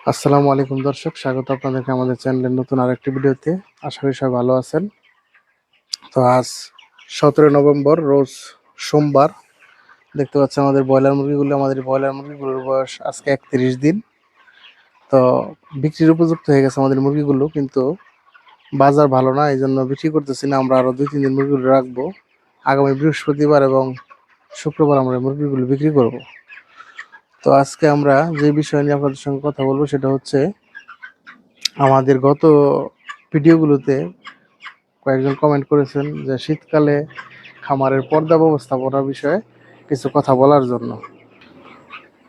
আসসালামু আলাইকুম দর্শক, স্বাগত আপনাদেরকে আমাদের চ্যানেলের নতুন আরেকটি ভিডিওতে। আশা করি সবাই ভালো আছেন। তো আজ 17 নভেম্বর, রোজ সোমবার। দেখতে পাচ্ছেন আমাদের ব্রয়লার মুরগিগুলোর বয়স আজকে 31 দিন। তো বিক্রির উপযুক্ত হয়ে গেছে আমাদের মুরগিগুলো, কিন্তু বাজার ভালো না, এই জন্য বিক্রি করতেছি না। আমরা আরও 2-3 দিন মুরগিগুলো রাখবো। আগামী বৃহস্পতিবার এবং শুক্রবার আমরা মুরগিগুলো বিক্রি করব। তো আজকে আমরা যে বিষয় নিয়ে আপনাদের সঙ্গে কথা বলবো সেটা হচ্ছে, আমাদের গত ভিডিওগুলোতে কয়েকজন কমেন্ট করেছেন যে শীতকালে খামারের পর্দা ব্যবস্থাপনার বিষয়ে কিছু কথা বলার জন্য।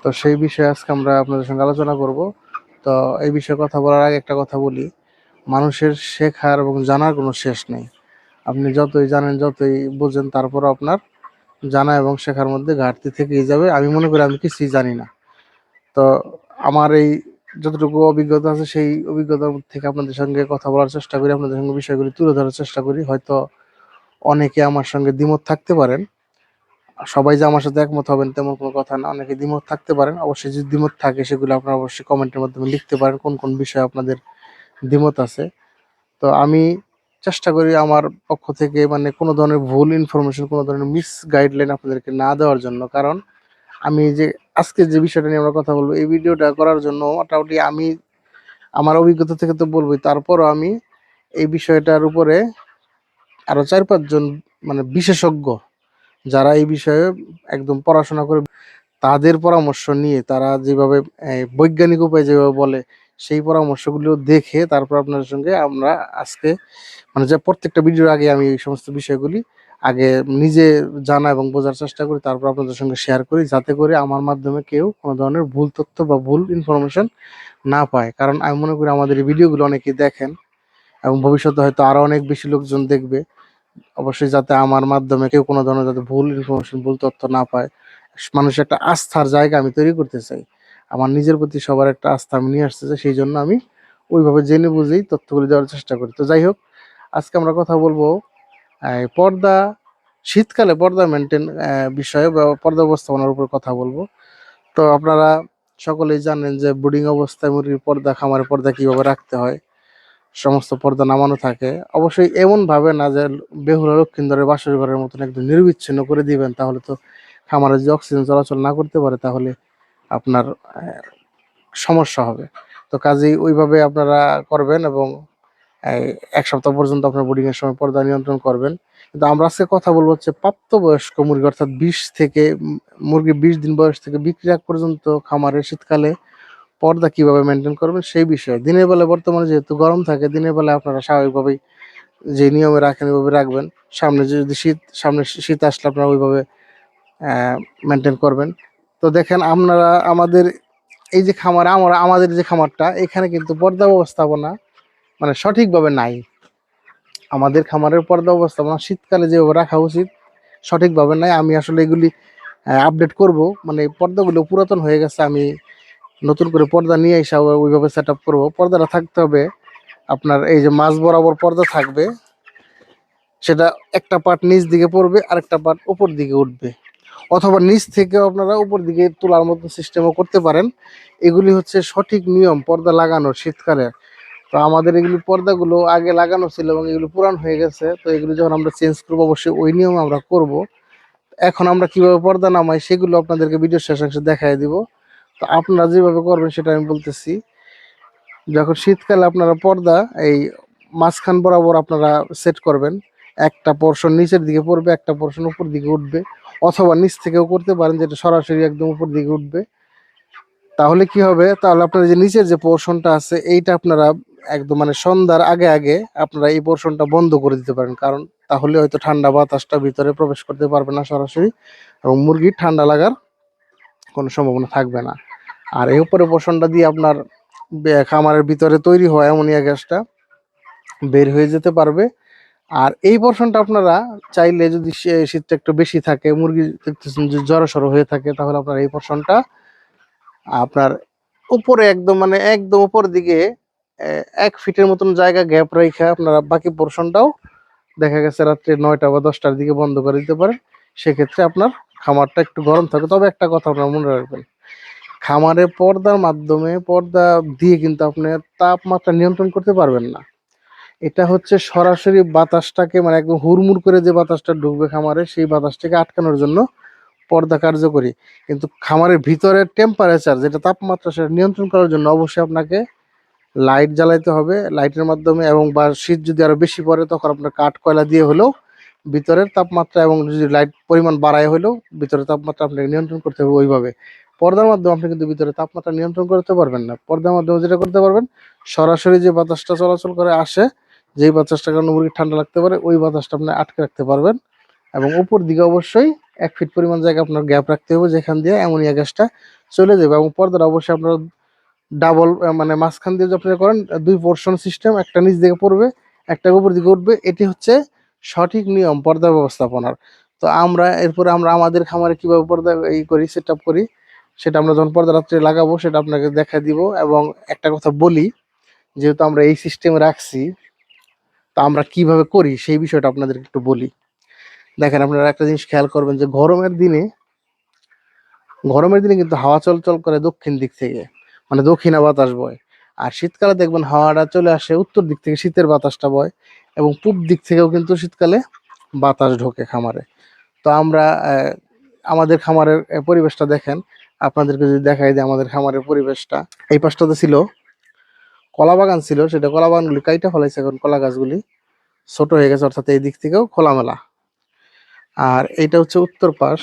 তো সেই বিষয়ে আজকে আমরা আপনাদের সঙ্গে আলোচনা করব। তো এই বিষয়ে কথা বলার আগে একটা কথা বলি, মানুষের শেখার এবং জানার কোনো শেষ নেই। আপনি যতই জানেন, যতই বোঝেন, তারপরও আপনার জানা এবং শেখার মধ্যে ঘাটতি থেকেই যাবে। আমি মনে করি আমি কিছুই জানি না। তো আমার এই যতটুকু অভিজ্ঞতা আছে সেই অভিজ্ঞতার থেকে আপনাদের সঙ্গে কথা বলার চেষ্টা করি, আপনাদের সঙ্গে বিষয়গুলি তুলে ধরার চেষ্টা করি। হয়তো অনেকে আমার সঙ্গে দ্বিমত থাকতে পারেন, সবাই যে আমার সাথে একমত হবেন তেমন কোনো কথা না। অনেকে দ্বিমত থাকতে পারেন, অবশ্যই যদি দ্বিমত থাকে সেগুলো আপনারা অবশ্যই কমেন্টের মাধ্যমে লিখতে পারেন কোন কোন বিষয়ে আপনাদের দ্বিমত আছে। তো আমি চেষ্টা করি আমার পক্ষ থেকে মানে কোনো ধরনের ভুল ইনফরমেশন, কোনো ধরনের মিস গাইডলাইন আপনাদেরকে না দেওয়ার জন্য। কারণ আমি যে আজকে যে বিষয়টা নিয়ে আমরা কথা বলবো, এই ভিডিওটা করার জন্য মোটামুটি আমি আমার অভিজ্ঞতা থেকে তো বলবোই, তারপরও আমি এই বিষয়টার উপরে আরো 4-5 জন মানে বিশেষজ্ঞ যারা এই বিষয়ে একদম পড়াশোনা করে, তাদের পরামর্শ নিয়ে তারা যেভাবে বৈজ্ঞানিক উপায়ে যেভাবে বলে, সেই পরামর্শগুলো দেখে তারপর আপনাদের সঙ্গে আমরা আজকে মানে যে প্রত্যেকটা ভিডিওর আগে আমি এই সমস্ত বিষয়গুলি আগে নিজে জানা এবং বোঝার চেষ্টা করি, তারপর আপনাদের সঙ্গে শেয়ার করি, যাতে করে আমার মাধ্যমে কেউ কোনো ধরনের ভুল তথ্য বা ভুল ইনফরমেশন না পায়। কারণ আমি মনে করি আমাদের এই ভিডিওগুলো অনেকেই দেখেন এবং ভবিষ্যতে হয়তো আরো অনেক বেশি লোকজন দেখবে। অবশ্যই যাতে আমার মাধ্যমে কেউ কোনো ধরনের যাতে ভুল ইনফরমেশন, ভুল তথ্য না পায়। মানুষের একটা আস্থার জায়গা আমি তৈরি করতে চাই। আমার নিজের প্রতি সবার একটা আস্থা আমি নিয়ে আসতে চাই। সেই জন্য আমি ওইভাবে জেনে বুঝেই তথ্যগুলি দেওয়ার চেষ্টা করি। তো যাই হোক, আজকে আমরা কথা বলবো পর্দা, শীতকালে পর্দা মেনটেন বিষয়ে বা পর্দা ব্যবস্থাপনার উপর কথা বলবো। তো আপনারা সকলেই জানেন যে ব্রুডিং অবস্থায় মুরগির পর্দা, খামারের পর্দা কিভাবে রাখতে হয়। সমস্ত পর্দা নামানো থাকে। অবশ্যই এমন ভাবে না যে বেহুলা লক্ষিন্দরের বাসর ঘরের মতন একদম নিরবিচ্ছিন্ন করে দিবেন, তাহলে তো খামারে যদি অক্সিজেন চলাচল না করতে পারে তাহলে আপনার সমস্যা হবে। তো কাজেই ওইভাবে আপনারা করবেন এবং এই ১ সপ্তাহ পর্যন্ত আপনার ব্রিডিং এর সময় পর্দা নিয়ন্ত্রণ করবেন। কিন্তু আমরা আজকে কথা বলবো হচ্ছে প্রাপ্তবয়স্ক মুরগি, অর্থাৎ ২০ থেকে মুরগি ২০ দিন বয়স থেকে বিক্রির আগ পর্যন্ত খামারে শীতকালে পর্দা কিভাবে মেনটেন করবেন সেই বিষয়ে। দিনের বেলা বর্তমানে যেহেতু গরম থাকে, দিনের বেলা আপনারা স্বাভাবিকভাবেই যে নিয়মে রাখেন ওইভাবে রাখবেন। সামনে শীত আসলে আপনারা ওইভাবে মেনটেন করবেন। তো দেখেন আপনারা আমাদের এই যে খামার, আমাদের যে খামারটা, এখানে কিন্তু পর্দা ব্যবস্থাপনা মানে সঠিকভাবে নাই। আমাদের খামারের পর্দা ব্যবস্থাপনা শীতকালে যেভাবে রাখা উচিত সঠিকভাবে নাই। আমি আসলে এগুলি আপডেট করব, মানে পর্দাগুলো পুরাতন হয়ে গেছে। আমি নতুন করে পর্দা নিয়ে এসে ওইভাবে সেট আপ করবো। পর্দাটা থাকতে হবে আপনার এই যে মাঝ বরাবর পর্দা থাকবে, সেটা একটা পার্ট নিচ দিকে পড়বে, আরেকটা পার্ট উপর দিকে উঠবে, অথবা নিচ থেকে আপনারা উপর দিকে তোলার মতো সিস্টেমও করতে পারেন। এগুলি হচ্ছে সঠিক নিয়ম পর্দা লাগানোর শীতকালে। তো আমাদের এগুলি পর্দাগুলো আগে লাগানো ছিল এবং এগুলো পুরান হয়ে গেছে। তো এগুলো যখন আমরা চেঞ্জ করবো অবশ্যই ওই নিয়ম আমরা করব। এখন আমরা কিভাবে পর্দা নামাই সেগুলো আপনাদেরকে ভিডিও শেষে দেখাই দিব। তো আপনারা যেভাবে করবেন সেটা আমি বলতেছি। যখন শীতকালে আপনারা পর্দা এই মাঝখান বরাবর আপনারা সেট করবেন, একটা পোর্শন নিচের দিকে পড়বে, একটা পোর্শন উপর দিকে উঠবে, অথবা নিচ থেকেও করতে পারেন যেটা সরাসরি একদম উপর দিকে উঠবে। তাহলে কি হবে, তাহলে আপনার যে নিচের যে পোর্শনটা আছে এইটা আপনারা একদম মানে সন্ধ্যার আগে আগে আপনারা এই পোর্শনটা বন্ধ করে দিতে পারেন। কারণ তাহলে হয়তো ঠান্ডা বাতাসটা ভিতরে প্রবেশ করতে পারবে না সরাসরি, এবং মুরগির ঠান্ডা লাগার কোনো সম্ভাবনা থাকবে না। আর এই উপরে পোর্শনটা দিয়ে আপনার খামারের ভিতরে তৈরি হয় অ্যামোনিয়া গ্যাসটা বের হয়ে যেতে পারবে। আর এই পোর্শনটা আপনারা চাইলে যদি শীতটা একটু বেশি থাকে, মুরগি দেখতেছেন যে জড়সড় হয়ে থাকে, তাহলে আপনার এই পোর্শনটা আপনার উপরে একদম মানে একদম উপর দিকে ১ ফিটের মতন জায়গা গ্যাপ রেখে আপনারা বাকি পোর্শনটাও দেখা গেছে রাত্রে ৯টা বা ১০টার দিকে বন্ধ করে দিতে পারেন। সেক্ষেত্রে আপনার খামারটা একটু গরম থাকে। তবে একটা কথা আপনারা মনে রাখবেন, খামারে পর্দার মাধ্যমে পর্দা দিয়ে কিন্তু আপনার তাপমাত্রা নিয়ন্ত্রণ করতে পারবেন না। এটা হচ্ছে সরাসরি বাতাসটাকে মানে একদম হুড়মুড় করে যে বাতাসটা ঢুকবে খামারে, সেই বাতাসটাকে আটকানোর জন্য পর্দা কার্যকরী। কিন্তু খামারের ভিতরের টেম্পারেচার যেটা তাপমাত্রা, সেটা নিয়ন্ত্রণ করার জন্য অবশ্যই আপনাকে লাইট জ্বালাইতে হবে লাইটের মাধ্যমে, এবং বা শীত যদি আরো বেশি পড়ে তখন আপনার কাঠ কয়লা দিয়ে হলেও ভিতরের তাপমাত্রা, এবং যদি লাইট পরিমাণ বাড়ায় হলেও ভিতরের তাপমাত্রা আপনাকে নিয়ন্ত্রণ করতে হবে ওইভাবে। পর্দার মাধ্যমে আপনি কিন্তু ভিতরে তাপমাত্রা নিয়ন্ত্রণ করতে পারবেন না। পর্দার মাধ্যমে যেটা করতে পারবেন, সরাসরি যে বাতাসটা চলাচল করে আসে, যেই বাতাসটার কারণে মুরগির ঠান্ডা লাগতে পারে, ওই বাতাসটা আপনি আটকে রাখতে পারবেন। এবং উপর দিকে অবশ্যই 1 ফিট পরিমাণ জায়গা আপনার গ্যাপ রাখতে হবে, যেখান দিয়ে অ্যামোনিয়া গ্যাসটা চলে যাবে। এবং পর্দাটা অবশ্যই আপনার ডাবল মানে মাঝখান দিয়ে যদি আপনি করেন 2 পোর্শন সিস্টেম, একটা নিচ দিকে পড়বে, একটা উপর দিকে উঠবে। এটি হচ্ছে সঠিক নিয়ম পর্দা ব্যবস্থাপনার। তো আমরা এরপরে আমরা আমাদের খামারে কিভাবে পর্দা করি, সেট আপ করি, সেটা আমরা যখন পর্দা রাত্রে লাগাবো সেটা আপনাকে দেখা দিব। এবং একটা কথা বলি, যেহেতু আমরা এই সিস্টেম রাখছি, তো আমরা কিভাবে করি সেই বিষয়টা আপনাদেরকে একটু বলি। দেখেন, আপনারা একটা জিনিস খেয়াল করবেন যে গরমের দিনে কিন্তু হাওয়া চলাচল করে দক্ষিণ দিক থেকে, মানে দক্ষিণা বাতাস বয়। আর শীতকালে দেখবেন হাওয়াটা চলে আসে উত্তর দিক থেকে, শীতের বাতাসটা বয়। এবং পূব দিক থেকেও কিন্তু শীতকালে বাতাস ঢোকে খামারে। তো আমরা আমাদের খামারের পরিবেশটা দেখেন, আপনাদেরকে যদি দেখাই যে আমাদের খামারের পরিবেশটা, এই পাশটাতে ছিল কলা বাগান ছিল, সেটা কলা বাগানগুলি কাইটা ফলাইছে, এখন কলা গাছগুলি ছোট হয়ে গেছে, অর্থাৎ এই দিক থেকেও খোলামেলা। আর এইটা হচ্ছে উত্তর পাশ।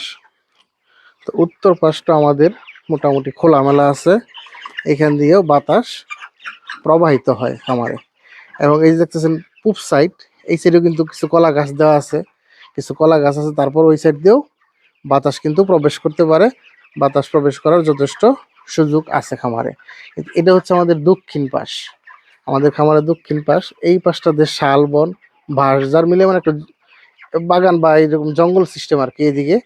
তো উত্তর পাশটা আমাদের মোটামুটি খোলামেলা আছে, এখান দিয়েও বাতাস প্রবাহিত হয় খামারে। এবং এই যে দেখতেছেন পূব সাইড, এই সাইডেও কিন্তু কিছু কলা গাছ দেওয়া আছে, কিছু কলা গাছ আছে, তারপর ওই সাইড দিয়েও বাতাস কিন্তু প্রবেশ করতে পারে, বাতাস প্রবেশ করার যথেষ্ট সুযোগ আছে খামারে। এটা হচ্ছে আমাদের দক্ষিণ পাশ, আমাদের খামারের দক্ষিণ পাশ। এই পাশটাতে শালবন, বাঁশঝাড় মিলে মানে একটা বাগান বা এইরকম জঙ্গল সিস্টেম আর কি। এইদিকে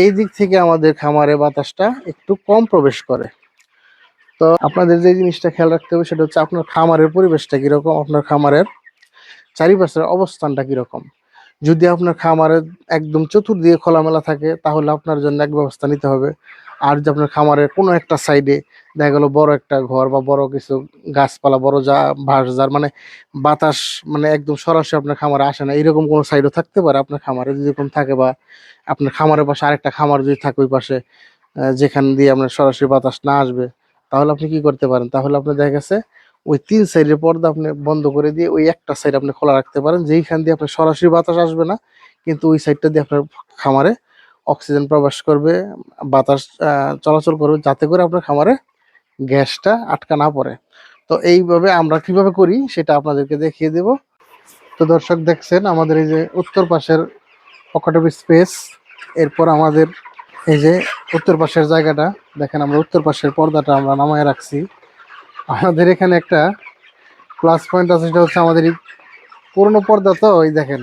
এই দিক থেকে আমাদের খামারে বাতাসটা একটু কম প্রবেশ করে। তো আপনাদের যে জিনিসটা খেয়াল রাখতে হবে সেটা হচ্ছে আপনার খামারের পরিবেশটা কিরকম, আপনার খামারের চারিপাশের অবস্থানটা কিরকম। যদি আপনার খামারের একদম চতুর্দিকে খোলামেলা থাকে, তাহলে আপনার জন্য এক ব্যবস্থা নিতে হবে। আর যদি আপনার খামারের কোনো একটা সাইডে দেখা গেল বড় একটা ঘর বা বড় কিছু গাছপালা, বড় বাঁশঝাড়, মানে বাতাস মানে একদম সরাসরি আপনার খামারে আসে না, এরকম কোনো সাইডও থাকতে পারে আপনার খামারে যদি এরকম থাকে। বা আপনার খামারের পাশে আরেকটা খামার যদি থাকে ওই পাশে, যেখান দিয়ে আপনার সরাসরি বাতাস না আসবে, তাহলে আপনি কি করতে পারেন, তাহলে আপনার দেখা গেছে ওই 3 সাইডের পর্দা আপনি বন্ধ করে দিয়ে ওই একটা সাইড আপনি খোলা রাখতে পারেন, যেইখান দিয়ে আপনার সরাসরি বাতাস আসবে না, কিন্তু ওই সাইডটা দিয়ে আপনার খামারে অক্সিজেন প্রবেশ করবে, বাতাস চলাচল করবে, যাতে করে আপনার খামারে গ্যাসটা আটকা না পড়ে। তো এইভাবে আমরা কিভাবে করি সেটা আপনাদেরকে দেখিয়ে দেব। তো দর্শক, দেখছেন আমাদের এই যে উত্তর পাশের পকেট অফ স্পেস, এরপর আমাদের এই যে উত্তর পাশের জায়গাটা দেখেন, আমরা উত্তর পাশের পর্দাটা আমরা নামায় রাখছি। আমাদের এখানে একটা প্লাস পয়েন্ট আছে, সেটা হচ্ছে আমাদের এই পুরোনো পর্দা। তো ওই দেখেন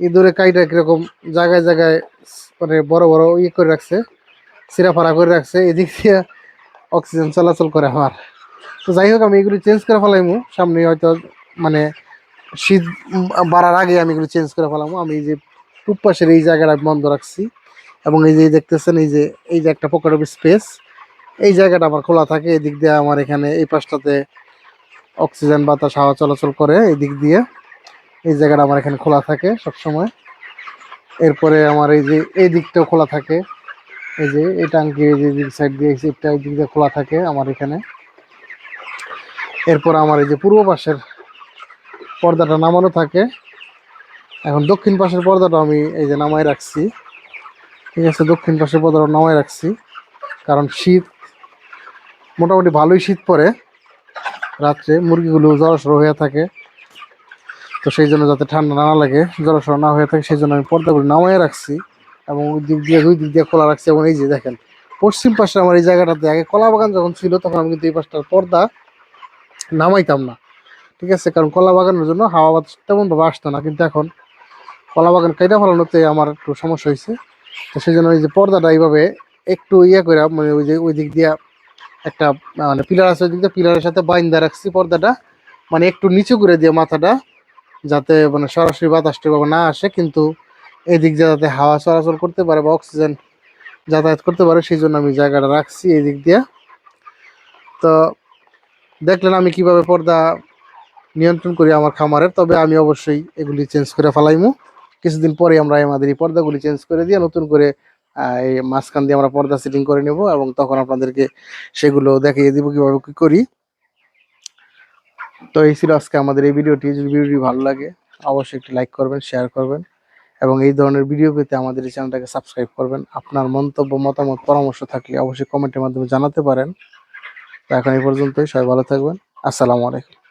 ইঁদুরে কাইটা কিরকম জায়গায় জায়গায় মানে বড় বড় করে রাখছে, সিরাফাড়া করে রাখছে, এদিক দিয়ে অক্সিজেন চলাচল করে আমার। তো যাই হোক, আমি এগুলি চেঞ্জ করে ফেলাইমু সামনে, হয়তো মানে শীত বাড়ার আগে আমি এগুলি চেঞ্জ করে ফেলামু। আমি এই যে পূব পাশের এই জায়গাটা বন্ধ রাখছি, এবং এই যে দেখতেছেন এই যে একটা পকেট অফ স্পেস, এই জায়গাটা আমার খোলা থাকে। এদিক দিয়ে আমার এখানে এই পাশটাতে অক্সিজেন বাতাস হাওয়া চলাচল করে, এই দিক দিয়ে এই জায়গাটা আমার এখানে খোলা থাকে সব সময়। এরপরে আমার এই যে এই দিকটাও খোলা থাকে, এই যে এই টাঙ্কি এই যে সাইড দিয়ে এটা এই দিক দিয়ে খোলা থাকে আমার এখানে। এরপর আমার এই যে পূর্ব পাশের পর্দাটা নামানো থাকে। এখন দক্ষিণ পাশের পর্দাটা আমি এই যে নামায় রাখছি, ঠিক আছে, দক্ষিণ পাশের পর্দাটা নামায় রাখছি, কারণ শীত মোটামুটি ভালোই শীত পড়ে, রাত্রে মুরগিগুলো জড়সড় হয়ে থাকে। তো সেই জন্য যাতে ঠান্ডা না লাগে, জড়সড় না হয়ে থাকে, সেই জন্য আমি পর্দাগুলো নামায় রাখছি, এবং ওই দিক দিয়ে দুই দিক দিয়ে খোলা রাখছি। এবং এই যে দেখেন পশ্চিম পাশে আমার এই জায়গাটাতে আগে কলা বাগান যখন ছিল, তখন আমি কিন্তু এই পাশটার পর্দা নামাইতাম না, ঠিক আছে, কারণ কলা বাগানের জন্য হাওয়া বাতাস তেমনভাবে আসতো না। কিন্তু এখন কলা বাগান কাইটা ফেলানোতে আমার একটু সমস্যা হয়েছে। তো সেই জন্য এই যে পর্দাটা এইভাবে একটু করে, মানে ওই যে ওই দিক দিয়ে একটা মানে পিলার আছে, ওই দিক দিয়ে পিলারের সাথে বাইন্দা রাখছি পর্দাটা, মানে একটু নিচু করে দিয়ে মাথাটা, যাতে মানে সরাসরি বাতাসটা না আসে, কিন্তু এদিক দিয়ে যাতে হাওয়া চলাচল করতে পারে বা অক্সিজেন যাতায়াত করতে পারে, সেই জন্য আমি জায়গাটা রাখছি এই দিক দিয়ে। তো দেখলেন আমি কিভাবে পর্দা নিয়ন্ত্রণ করি আমার খামারের। তবে আমি অবশ্যই এগুলি চেঞ্জ করে ফেলাইমু কিছুদিন পরে। আমরা আমাদের এই পর্দাগুলি চেঞ্জ করে দিয়ে নতুন করে এই মাঝখান দিয়ে আমরা পর্দা সেটিং করে নেব, এবং তখন আপনাদেরকে সেগুলো দেখিয়ে দিব কিভাবে কি করি। তো এই ছিল আজকে আমাদের এই ভিডিওটি। যদি ভিডিওটি ভালো লাগে অবশ্যই একটি লাইক করবেন, শেয়ার করবেন, এবং এই ধরনের ভিডিও পেতে আমাদের এই চ্যানেলটাকে সাবস্ক্রাইব করবেন। আপনার মন্তব্য, মতামত, পরামর্শ থাকলে অবশ্যই কমেন্টের মাধ্যমে জানাতে পারেন। তো এখন এই পর্যন্তই, সবাই ভালো থাকবেন। আসসালামু আলাইকুম।